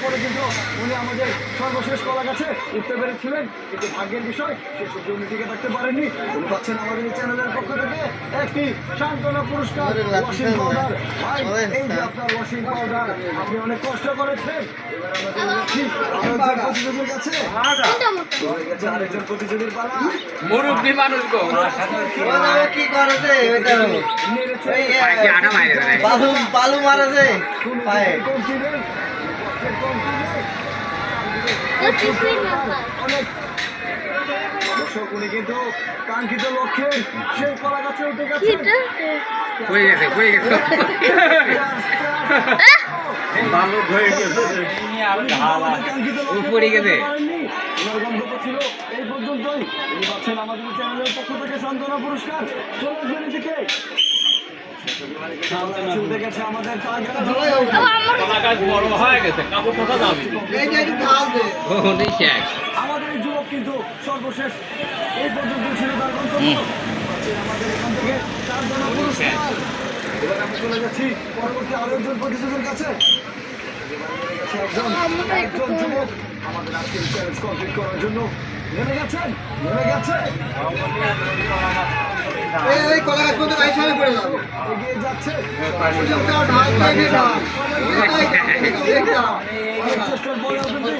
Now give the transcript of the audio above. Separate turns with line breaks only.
পরে কিন্তু উনি আমাদের সর্বশেষ কলা গাছে উঠতে পেরেছিলেন, কিন্তু ভাগ্যের বিষয় শেষ অব্দি উনি টিকে থাকতে পারেননি। উনি পাচ্ছেন আমাদের এই চ্যানেলের পক্ষ থেকে একটি সান্ত্বনা পুরস্কার ওয়াশিং পাউডার। ভাই, এই যে আপনার ওয়াশিং পাউডার, আপনি অনেক কষ্ট করেছেন। এবার আমরা চলে যাচ্ছি আরেকজন প্রতিযোগীর কাছে। চলে গেছে আরেকজন প্রতিযোগীর পালা।
মুরব্বী মানুষ গো
কি করেছে বালু মারেছে পায়ে
দর্শক, উনি কিন্তু কাঙ্ক্ষিত লক্ষ্যে সেই কলা গাছে উঠে গেছে।
হয়ে গেছে
বালু হয়ে গেছে,
পড়ে গেছে।
গন্তব্য ছিল এই পর্যন্তই। উনি পাচ্ছেন আমাদের চ্যানেলের পক্ষ থেকে সান্ত্বনা পুরস্কার। চলে আসবেন এদিকে। উঠে গেছে আমাদের
বড় হয়ে গেছে কাপড় কথা যাবে
আমাদের এই যুবক কিন্তু সর্বশেষ এই পর্যন্ত ছিল তার গন্তব্য। আমাদের এখান থেকে সান্ত্বনা পুরস্কার। এবার আমরা চলে যাচ্ছি পরবর্তী আরো একজন প্রতিযোগীর কাছে। একজন যুবক আমাদের আজকের চ্যালেঞ্জ কমপ্লিট করার জন্য নেমে গেছে।
এই কলা গাছ পর্যন্ত গাড়ি সামনে পড়ে যাবে
এগিয়ে যাচ্ছে।
ঢাল
চেষ্টার পরেও কিন্তু